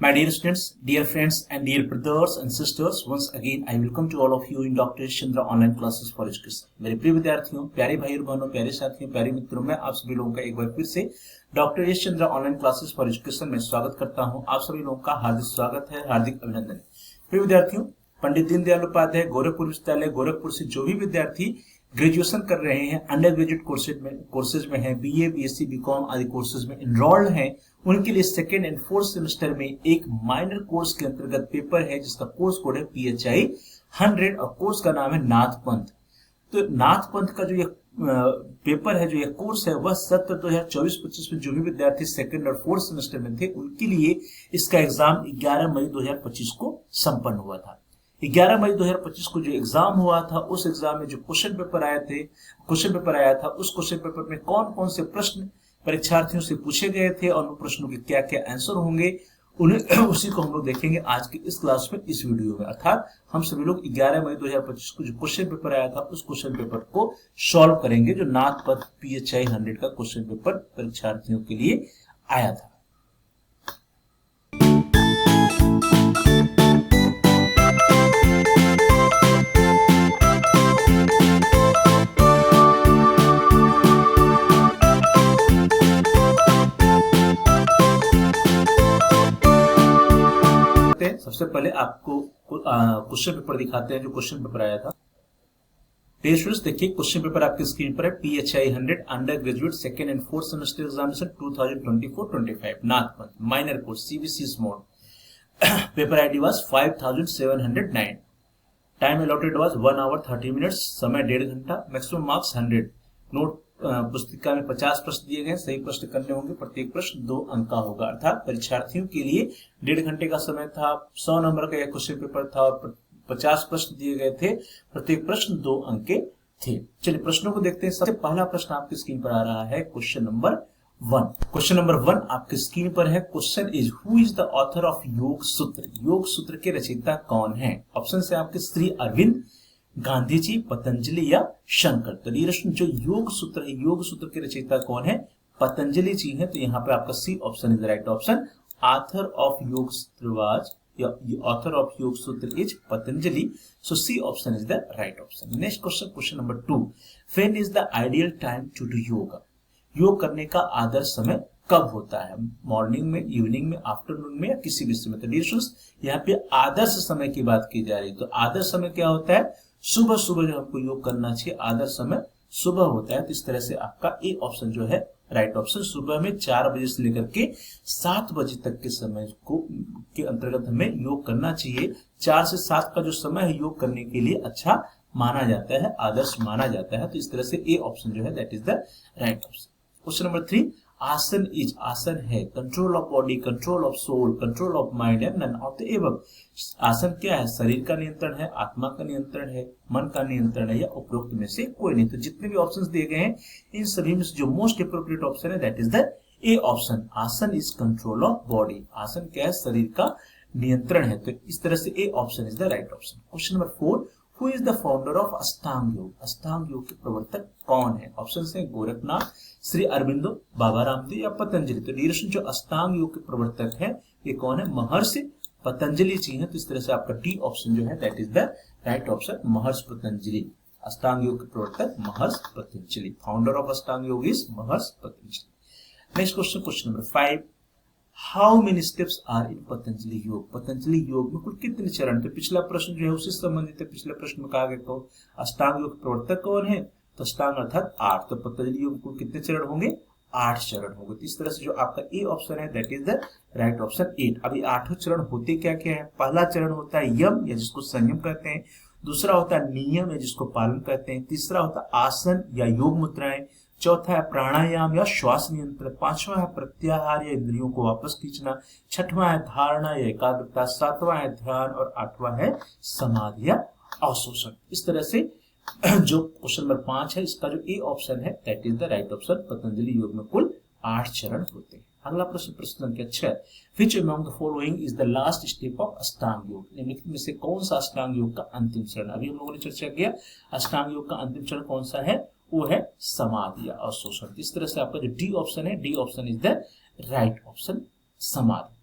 My dear students, dear friends, and dear brothers and sisters, once again I welcome to all of you in Dr. Yash Chandra online classes for education. मेरे प्रिय विद्यार्थियों, प्यारे भाई और बहनों, प्यारे साथियों, प्यारे मित्रों, मैं आप सभी लोगों का एक बार फिर से doctor Yash Chandra online classes for education में स्वागत करता हूं। आप सभी लोगों का हार्दिक स्वागत है, हार्दिक अभिनंदन है। प्रिय विद्यार्थियों, पंडित दीनदयाल उपाध्याय गोरखपुर विश्वविद्यालय गोरखपुर से जो भी विद्यार्थी ग्रेजुएशन कर रहे हैं, अंडर ग्रेजुएट कोर्सेज में हैं, बीए, बीएससी, बीकॉम आदि कोर्सेज में इनरोल्ड हैं, उनके लिए सेकेंड एंड फोर्थ सेमेस्टर में एक माइनर कोर्स के अंतर्गत पेपर है जिसका कोर्स कोड है PHI 100 और कोर्स का नाम है नाथ पंथ। तो नाथ पंथ का जो ये पेपर है, जो ये कोर्स है, वह सत्र 2024-25 में जो भी विद्यार्थी सेकेंड और फोर्थ सेमेस्टर में थे उनके लिए इसका एग्जाम 11 मई 2025 को संपन्न हुआ था। 11 मई 2025 को जो एग्जाम हुआ था, उस एग्जाम में जो क्वेश्चन पेपर आया था, उस क्वेश्चन पेपर में कौन कौन से प्रश्न परीक्षार्थियों से पूछे गए थे और उन प्रश्नों के क्या क्या आंसर होंगे, उन्हें उसी को हम लोग देखेंगे आज की इस क्लास में, इस वीडियो में। अर्थात हम सभी लोग 11 मई 2025 को जो क्वेश्चन पेपर आया था उस क्वेश्चन पेपर को सॉल्व करेंगे, जो नाथ पंथ PHI 100 का क्वेश्चन पेपर परीक्षार्थियों के लिए आया था। सबसे पहले आपको क्वेश्चन पेपर दिखाते हैं, जो क्वेश्चन पेपर आया था। स्टूडेंट्स देखिए, क्वेश्चन पेपर आपकी स्क्रीन पर है। PHI 100 under graduate second and fourth semester examination 2024-25 नाथ पंथ minor course CBC mode. Paper ID was 5709। Time allotted was 1 hour 30 minutes। समय 1.5 घंटा। Maximum marks 100। नोट पुस्तिका में 50 प्रश्न दिए गए, सही प्रश्न करने होंगे, प्रत्येक प्रश्न 2 अंक का होगा। अर्थात परीक्षार्थियों के लिए 1.5 घंटे का समय था, 100 नंबर का यह क्वेश्चन पेपर था और 50 प्रश्न दिए गए थे, प्रत्येक प्रश्न 2 अंक के थे। चलिए प्रश्नों को देखते हैं। सबसे पहला प्रश्न आपकी स्क्रीन पर आ रहा है, क्वेश्चन नंबर 1। क्वेश्चन नंबर 1 आपकी स्क्रीन पर है। Question is, who is the author of Yoga सूत्र? योग सूत्र के रचयिता कौन है? ऑप्शन है आपके श्री अरविंद, गांधी जी, पतंजलि या शंकर। तो जो योग सूत्र है, योग सूत्र के रचयिता कौन है? पतंजलि जी हैं। तो यहाँ पे आपका C option is the right option. Author of Yoga Sutra is Patanjali, so C option is the right option. Next question, question number 2। When is the ideal time to do yoga? Yoga करने का आदर्श समय कब होता है? मॉर्निंग में, इवनिंग में, आफ्टरनून में या किसी भी समय? तो डियर्स यहाँ पे आदर्श समय की बात की जा रही है। तो आदर्श समय क्या होता है? सुबह सुबह जो हमको योग करना चाहिए, आदर्श समय सुबह होता है। तो इस तरह से आपका ए ऑप्शन जो है राइट ऑप्शन। सुबह में 4 बजे से लेकर के 7 बजे तक के समय को के अंतर्गत हमें योग करना चाहिए। 4 से 7 का जो समय है योग करने के लिए अच्छा माना जाता है, आदर्श माना जाता है। तो इस तरह से ए ऑप्शन जो है that is the right option. Question number 3। Asana is, asana है control of body, control of soul, control of mind and none of the above. Asana क्या है? शरीर का नियंत्रण है, आत्मा का नियंत्रण है, मन का नियंत्रण है, या उपरोक्त में से कोई नहीं। तो जितने भी ऑप्शंस दिए गए हैं इन सभी में से जो मोस्ट अप्रोप्रिएट ऑप्शन है that is the A option. आसन इज कंट्रोल ऑफ बॉडी। आसन क्या है? शरीर का नियंत्रण है। तो इस तरह से ए option is the right option. Question number 4। Who is the founder of अष्टांग योग? अष्टांग योग के प्रवर्तक कौन है? ऑप्शन है गोरखनाथ, श्री अरविंदो, बाबा रामदेव या पतंजलि। तो डियरेशन जो अष्टांग योग के प्रवर्तक है ये कौन है? महर्षि पतंजलि जी हैं। तो इस तरह से आपका डी ऑप्शन जो है that is the right option, महर्षि पतंजलि। अष्टांग योग के प्रवर्तक महर्षि Patanjali. Founder of Ashtanga yoga is Maharshi Patanjali. Next question, question number 5। How many steps are in Patanjali yoga? Patanjali योग में कुल कितने चरण? तो पिछला प्रश्न जो है उससे संबंधित है। पिछले प्रश्न में कहा गया अष्टांग योग के प्रवर्तक कौन है? तो अष्टांग अर्थात 8। तो पतंजलि योग को कितने चरण होंगे? 8 चरण होंगे। तो इस तरह से जो आपका ए ऑप्शन है that is the right option 8। अभी 8 चरण होते क्या क्या है? पहला चरण होता है यम, या जिसको संयम कहते हैं। दूसरा होता है नियम, या जिसको पालन कहते हैं। तीसरा होता है आसन या योग मुद्राएं। चौथा है प्राणायाम या श्वास नियंत्रण। 5वां है प्रत्याहार या इंद्रियों को वापस खींचना। 6वां है धारणा या एकाग्रता। 7वां है ध्यान और 8वां है समाधि या अवशोषण। इस तरह से जो क्वेश्चन नंबर 5 है इसका जो ए ऑप्शन है that is the right option. Patanjali योग में कुल 8 चरण होते हैं। अगला प्रश्न, प्रश्न संख्या 6। Which among the following is the last step of अष्टांग योग? निम्नलिखित में से कौन सा अष्टांग योग का अंतिम चरण? अभी हम लोगों ने चर्चा किया अष्टांग योग का अंतिम चरण कौन सा है? वो है समाधि या अवशोषण। इस तरह से आपका जो डी ऑप्शन है, D option is the right option, samadhi.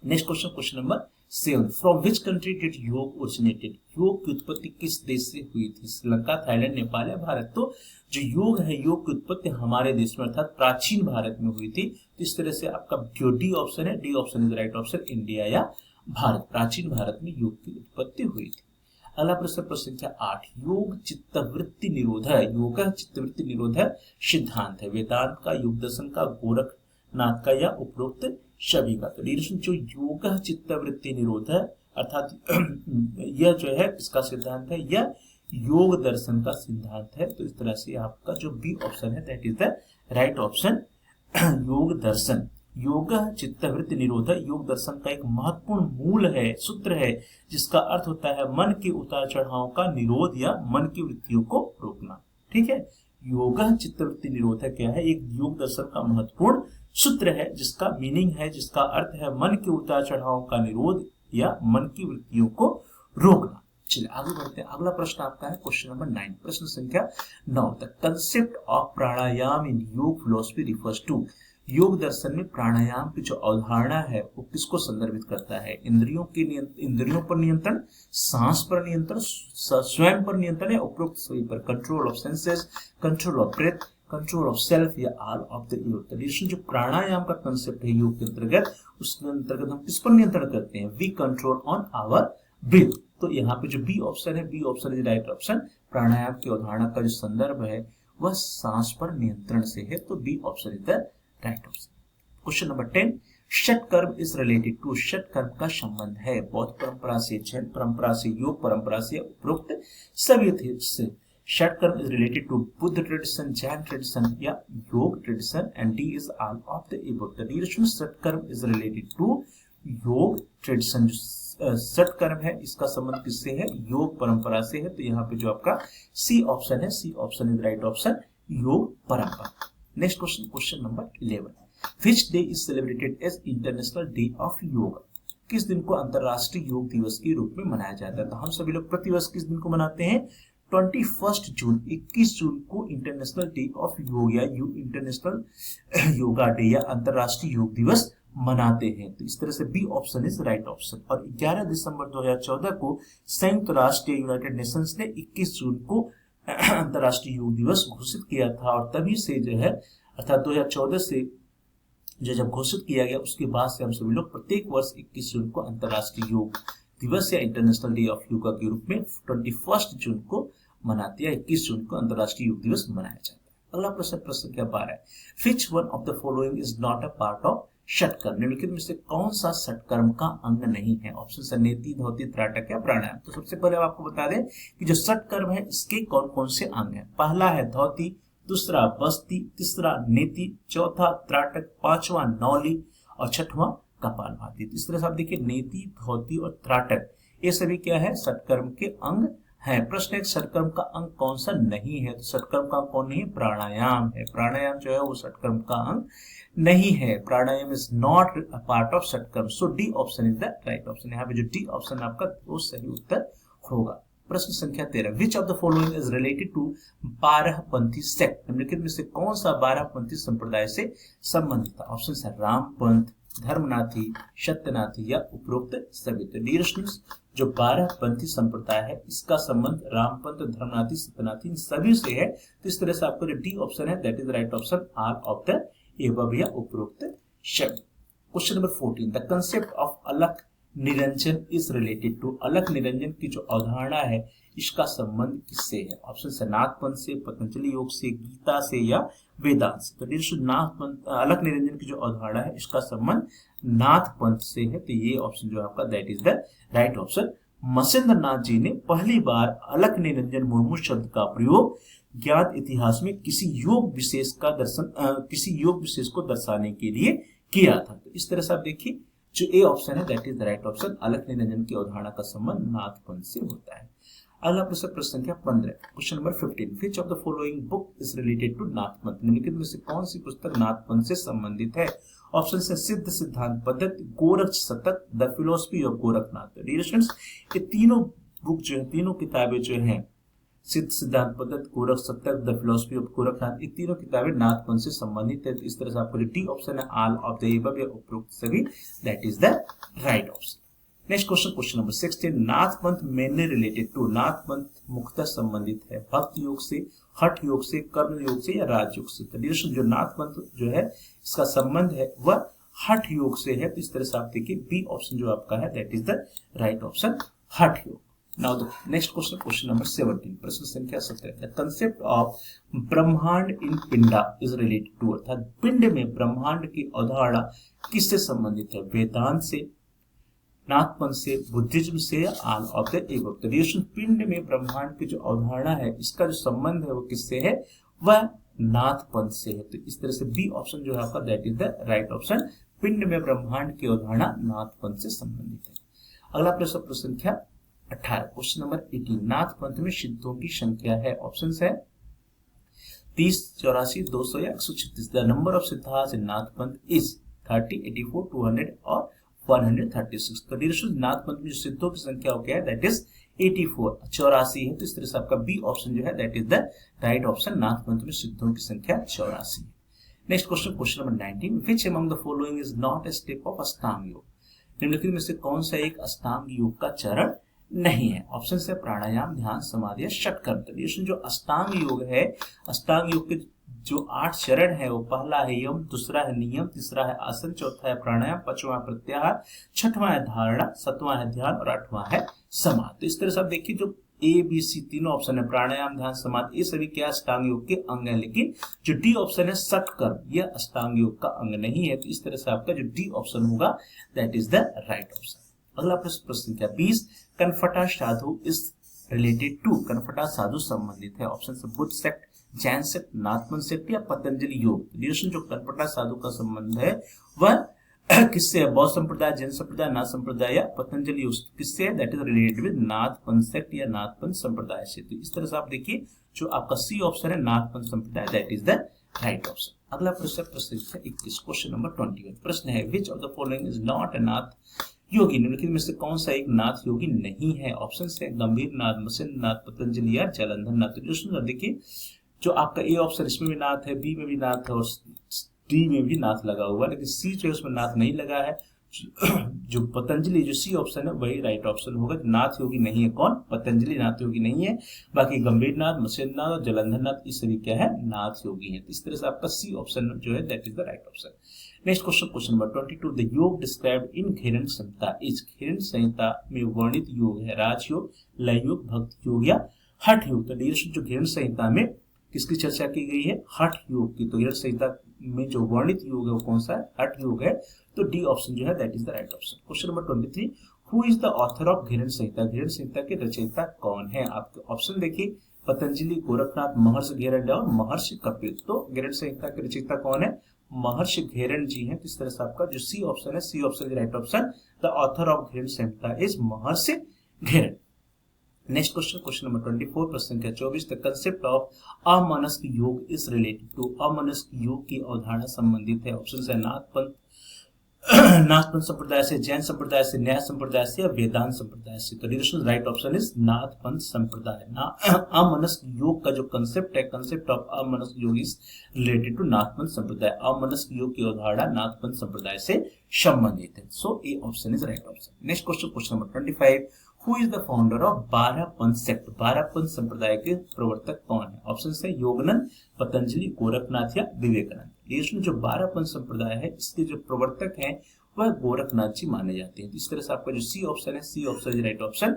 Next question, question number 7, from which country did yoga originated? योग की उत्पत्ति किस देश से हुई थी? श्रीलंका, थाईलैंड, नेपाल या भारत? तो जो योग है, योग की उत्पत्ति हमारे देश में अर्थात प्राचीन भारत में हुई थी। तो इस तरह से आपका जो डी ऑप्शन है, D option is right option, India या भारत, प्राचीन भारत में योग की उत्पत्ति हुई थी। अगला प्रश्न, प्रश्न संख्या 8, योग चित्तवृत्ति निरोध है, योग चित्तवृत्ति निरोध है सिद्धांत है वेदांत का, योग दर्शन का, गोरखनाथ का या उपरोक्त सभी का? तो जो योग चित्तवृत्ति निरोध है अर्थात यह जो है इसका सिद्धांत है, यह योग दर्शन का सिद्धांत है। तो इस तरह से आपका जो बी ऑप्शन है that is the right option, योग दर्शन। योग चित्तवृत्ति निरोध योग दर्शन का एक महत्वपूर्ण मूल है, सूत्र है, जिसका अर्थ होता है मन के उतार चढ़ाव का निरोध या मन की वृत्तियों को रोकना। ठीक है, योग चित्तवृत्ति निरोध क्या है? एक योग दर्शन का महत्वपूर्ण सूत्र है, जिसका मीनिंग है, जिसका अर्थ है मन के उतार चढ़ाव का निरोध या मन की वृत्तियों को रोकना। चलिए आगे बढ़ते हैं। अगला प्रश्न आपका है क्वेश्चन नंबर 9, प्रश्न संख्या 9, द कंसेप्ट ऑफ प्राणायाम इन योग फिलॉसफी रिफर्स टू? योग दर्शन में प्राणायाम की जो अवधारणा है वो किसको संदर्भित करता है? इंद्रियों पर नियंत्रण, सांस पर नियंत्रण, स्वयं पर नियंत्रण या उपरोक्त सभी पर? Control of senses, control of breath, control of self या ऑल ऑफ द योग? जो प्राणायाम का कंसेप्ट है योग के अंतर्गत, उसके अंतर्गत हम किस पर नियंत्रण करते हैं? We control on our breath. तो यहाँ पे जो बी ऑप्शन है, B option is right option. प्राणायाम की अवधारणा का जो संदर्भ है वह सांस पर नियंत्रण से है, तो B option is the right option. Question number 10, shatkarma is related to? षटकर्म का संबंध है बौद्ध परंपरा से, जैन परंपरा से, योग परंपरा से, उपरोक्त सभी से। Shatkarma is related to Buddha tradition, Jain tradition या yoga tradition, and D is all of the above. The duration shatkarma is related to yoga tradition. षटकर्म है इसका संबंध किससे है? योग परंपरा से है। तो यहाँ पे जो आपका सी ऑप्शन है, C option is right option, yoga परंपरा। Next question, question number 11, which day is celebrated as international day of yoga? किस दिन को अंतरराष्ट्रीय योग दिवस के रूप में मनाया जाता है? तो हम सभी लोग प्रतिवर्ष किस दिन को मनाते हैं? 21 जून, 21 जून को इंटरनेशनल डे ऑफ योग या इंटरनेशनल योगा डे या अंतरराष्ट्रीय योग दिवस मनाते हैं। तो इस तरह से B option is right option. और 11 दिसंबर 2014 को संयुक्त राष्ट्र यूनाइटेड नेशंस ने 21 जून को अंतरराष्ट्रीय योग दिवस घोषित किया था, और तभी से जो है अर्थात 2014 से जो जब घोषित किया गया उसके बाद से हम सभी लोग प्रत्येक वर्ष 21 जून को अंतरराष्ट्रीय योग दिवस या इंटरनेशनल डे ऑफ योगा के रूप में 21 जून को मनाते हैं, 21 जून को अंतरराष्ट्रीय योग दिवस मनाया जाता है। अगला प्रश्न, प्रश्न क्या 12, which one of the following is not a part of shatkarma? निम्नलिखित में से कौन सा षटकर्म का अंग नहीं है? ऑप्शन है नेति, धौति, त्राटक या प्राणायाम। तो सबसे पहले आपको बता दें कि जो षटकर्म है इसके कौन कौन से अंग हैं। पहला है धौति, दूसरा बस्ती, तीसरा नेति, चौथा त्राटक, पांचवा नौली और छठवां कपालभाति। तो इस तरह से आप देखिए नेति, धौति और त्राटक ये सभी क्या है? षटकर्म के अंग है। प्रश्न एक, षटकर्म का अंग कौन सा नहीं है? तो षटकर्म का अंग कौन नहीं है? प्राणायाम है। प्राणायाम जो है वो षटकर्म का अंग नहीं है। Pranayama is not a part of shatkarma. So D option is the right option. यहाँ पे जो डी ऑप्शन आपका वो सही उत्तर होगा। प्रश्न संख्या 13, which of the following is related to Barahpanthi sect? निम्नलिखित में से कौन सा बारहपंथी संप्रदाय से संबंधित था? ऑप्शन है रामपंथ, धर्मनाथी, सत्यनाथी या उपरोक्त सभी। जो बारहपंथी संप्रदाय है इसका संबंध रामपंथ, धर्मनाथी, सत्यनाथी इन सभी से है। तो इस तरह से आपका जो डी ऑप्शन है that is right option, all of the above या उपरोक्त शब्द। Question number 14, the concept of अलख निरंजन इज रिलेटेड टू? अलख निरंजन की जो अवधारणा है इसका संबंध किससे है? ऑप्शन है नाथपंथ से, पतंजलि योग से, गीता से या वेदांत से। तो नाथपंथ अलख निरंजन की जो अवधारणा है इसका संबंध नाथपंथ से है। तो ये ऑप्शन जो आपका that is the right option. Matsyendra Nath ji ने पहली बार अलख निरंजन मुर्मू शब्द का प्रयोग ज्ञात इतिहास में किसी योग विशेष को दर्शाने के लिए किया था। तो इस तरह से आप देखिए जो ए ऑप्शन है that is the right option. अलख निरंजन की अवधारणा का संबंध नाथपंथ से होता है। अगला प्रश्न, प्रश्न संख्या 15, question number 15, which of the following book is related to Nathpanth? निम्नलिखित में से कौन सी पुस्तक नाथपंथ से संबंधित है? ऑप्शन है सिद्ध सिद्धांत पद्धति, गोरख शतक, द फिलोसफी ऑफ गोरखनाथ। ये तीनों बुक जो है, तीनों किताबें जो हैं सिद्ध सिद्धांत पद्धति, गोरख सत्तर, द फिलोसफी ऑफ गोरखनाथ, ये तीनों किताबें नाथपंथ से संबंधित है। तो इस तरह से आपको जो डी ऑप्शन है ऑल ऑफ द एबव या उपरोक्त सभी, that is the right option. Next question, question number 16, Nathpanth mainly related to, Nathpanth मुख्यतः संबंधित है भक्ति योग से, हठ योग से, कर्म योग से या राजयोग से। तो जो नाथपंथ जो है इसका संबंध है वह हठ योग से है। तो इस तरह से आप देखिए बी ऑप्शन जो आपका है that is the right option, हठ योग। Now the next question, question number 17, प्रश्न संख्या 17, द कंसेप्ट ऑफ ब्रह्मांड इन पिंडा इज रिलेटेड टू, अर्थात पिंड में ब्रह्मांड की अवधारणा किससे संबंधित है, वेदांत से, नाथपंथ से, बुद्धिज्म से या ऑल ऑफ द एबव। तो पिंड में ब्रह्मांड की जो अवधारणा है इसका जो संबंध है वो किससे है, वह नाथपंथ से है। तो इस तरह से बी ऑप्शन जो है आपका that is the right option, पिंड में ब्रह्मांड की अवधारणा नाथपंथ से संबंधित है। अगला प्रश्न, प्रश्न संख्या 18, क्वेश्चन नंबर 18, नाथपंथ में सिद्धों की संख्या है, ऑप्शन है 30, 84, 200 या 136। The number of Siddharth in Nath Panth is 30, 84, 200 और 136। तो नाथपंथ में जो सिद्धों की संख्या हो गया है दैट इज 84, 84 है। तो इस तरह से आपका बी ऑप्शन जो है that is the right option, Nath Panth में सिद्धों की संख्या 84 है। Next question, question number 19, which among the following is not a step of अष्टांग योग, निम्नलिखित में से कौन सा एक अष्टांग योग का चरण नहीं है, ऑप्शन है प्राणायाम, ध्यान, समाधि या षटकर्म। जो अष्टांग योग है, अष्टांग योग के जो 8 चरण है वो पहला है यम, दूसरा है नियम, तीसरा है आसन, चौथा है प्राणायाम, पांचवा प्रत्याहार, छठवां है धारणा, सातवां है ध्यान और 8वां है समाधि। तो इस तरह से आप देखिए जो ए बी सी तीनों ऑप्शन है, प्राणायाम, ध्यान, समाधि, ये सभी क्या अष्टांग योग के अंग है, लेकिन जो डी ऑप्शन है षटकर्म, यह अष्टांग योग का अंग नहीं है। तो इस तरह से आपका जो डी ऑप्शन होगा that is the right option. अगला प्रश्न, प्रश्न संख्या 20, कनफटा साधु इज रिलेटेड टू, कनफटा साधु संबंधित है, ऑप्शन से Buddha sect, Jain sect, Nath Panth sect या पतंजलि योग। जो कनफटा साधु का संबंध है वह किससे है, बौद्ध संप्रदाय, जैन संप्रदाय, नाथ संप्रदाय या पतंजलि योग किससे है, that is related with Nath Panth sect या नाथपंथ संप्रदाय से। तो इस तरह से आप देखिए जो आपका सी ऑप्शन है नाथपंथ संप्रदाय, that is the right option. अगला प्रश्न, प्रश्न 21, क्वेश्चन नंबर 21, प्रश्न है which of the following is not a Nath yogi, निम्नलिखित में से कौन सा एक नाथ योगी नहीं है, ऑप्शन है गंभीर नाथ, मसिंद्र नाथ, पतंजलि या जलंधर नाथ। देखिए जो आपका ए ऑप्शन इसमें भी नाथ है, बी में भी नाथ है और डी में भी नाथ लगा हुआ है, लेकिन सी जो है उसमें नाथ नहीं लगा है। जो पतंजलि जो सी ऑप्शन है वही राइट ऑप्शन होगा। नाथ योगी नहीं है कौन, पतंजलि नाथ योगी नहीं है, बाकी गंभीर नाथ, मसिंद्र नाथ और जलंधर नाथ ये सभी क्या है, नाथ योगी है। इस तरह से आपका सी ऑप्शन जो है that is the right option. Next question, question number 22, the योग डिस्क्राइब्ड इन घेरन संहिता इज, घेरन संहिता में वर्णित योग है राजयोग, लय योग, भक्ति योग या हठ योग। तो जो घेरन संहिता में किसकी चर्चा की गई है, हठ योग की। तो घेरन संहिता में जो वर्णित योग है वो कौन सा है, हठ योग है। तो डी ऑप्शन जो है that is the right option. Question number 23, who is the author of घेरन संहिता, घेरन संहिता के रचयिता कौन है। आपके ऑप्शन देखिए पतंजलि, गोरखनाथ, महर्षि घेरन और महर्षि कपिल। तो घेरन संहिता के रचयिता कौन है, महर्षि घेरन जी हैं। इस तरह से आपका जो सी ऑप्शन है, C option right option, the author of घेरन Samhita is Maharshi घेरन। Next question, question number 24, प्रश्न संख्या 24, द कंसेप्ट ऑफ अमनस्क योग इज रिलेटेड टू, अमनस्क योग की अवधारणा संबंधित है, ऑप्शन है नाथपंथ, नाथपंथ संप्रदाय से, जैन संप्रदाय से, न्याय संप्रदाय से या वेदांत संप्रदाय से। तो राइट ऑप्शन इज नाथपंथ संप्रदाय। अमनस्क योग का जो कंसेप्ट है, कंसेप्ट ऑफ अमनस्क योग इज रिलेटेड टू नाथपंथ संप्रदाय, अमनस्क योग की अवधारणा नाथपंथ संप्रदाय से संबंधित है। So A option is right option. Next question, question number 25, who is the founder of 12 पंथ सेक्ट, 12 पंथ संप्रदाय के प्रवर्तक कौन है, ऑप्शन है योगनंद, पतंजलि, गोरखनाथ या विवेकानंद। इसमें जो 12 पंथ संप्रदाय है इसके जो प्रवर्तक हैं वह गोरखनाथ जी माने जाते हैं। इस तरह से आपका जो सी ऑप्शन है, C option is right option,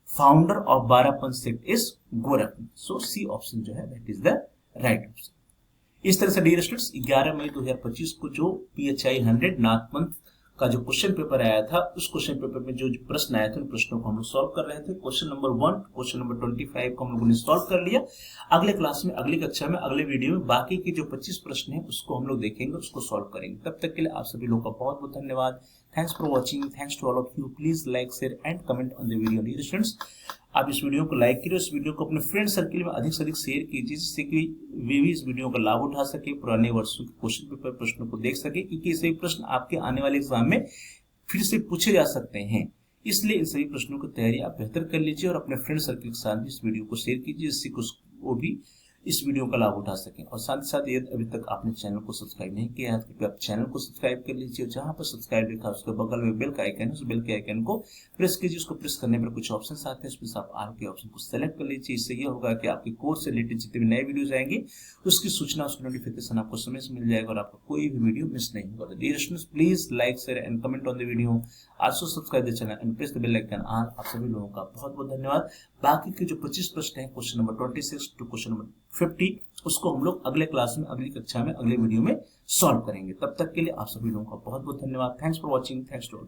founder of 12 पंथ sect is Gorakhnath. So C option जो है that is the right option. इस तरह से डियर स्टूडेंट्स 11 मई 2025 को जो PHI 100 नाथपंथ का जो क्वेश्चन पेपर आया था उस क्वेश्चन पेपर में जो प्रश्न आए थे उन प्रश्नों को हम लोग सॉल्व कर रहे थे। क्वेश्चन नंबर 1, क्वेश्चन नंबर 25 को हम लोगों ने सॉल्व कर लिया। अगले क्लास में, अगली कक्षा में, अगले वीडियो में बाकी के जो 25 प्रश्न हैं उसको हम लोग देखेंगे, उसको सॉल्व करेंगे। तब तक के लिए आप सभी लोगों का बहुत बहुत धन्यवाद। Thanks for watching, thanks to all of you. Please like, share and comment on the video. Dear students, आप इस वीडियो को लाइक कीजिए, इस वीडियो को अपने फ्रेंड सर्किल में अधिक से अधिक शेयर कीजिए, जिससे कि वे भी इस वीडियो का लाभ उठा सके, पुराने वर्षों के क्वेश्चन पेपर प्रश्नों को देख सके, क्योंकि ऐसे प्रश्न आपके आने वाले एग्जाम में फिर से पूछे जा सकते हैं। इसलिए इन सभी प्रश्नों की तैयारी आप बेहतर कर लीजिए और अपने फ्रेंड सर्कल के साथ भी इस वीडियो को शेयर कीजिए, जिससे वो भी इस वीडियो का लाभ उठा सकें। और साथ ही साथ यदि अभी तक आपने चैनल को सब्सक्राइब नहीं किया है तो कृपया आप चैनल को सब्सक्राइब कर लीजिए। जहां पर सब्सक्राइब लिखा है उसके बगल में बेल का आइकन है, उस बेल के आइकन को प्रेस कीजिए। उसको प्रेस करने पर कुछ ऑप्शन आते हैं, उसमें से आप आल के ऑप्शन को सेलेक्ट कर लीजिए। इससे यह होगा कि आपके कोर्स से रिलेटेड जितने भी नए वीडियोज आएंगे उसकी सूचना, उसकी नोटिफिकेशन आपको समय से मिल जाएगा और आपका कोई भी वीडियो मिस नहीं होगा। तो dear students, please like, share and comment on the video, also subscribe the channel and press the bell icon on. आप सभी लोगों का बहुत बहुत धन्यवाद। बाकी के जो 25 प्रश्न है question number 26 to question number 50, उसको हम लोग अगले क्लास में, अगली कक्षा में, अगले वीडियो में सॉल्व करेंगे। तब तक के लिए आप सभी लोगों का बहुत बहुत धन्यवाद। Thanks for watching, thanks to all.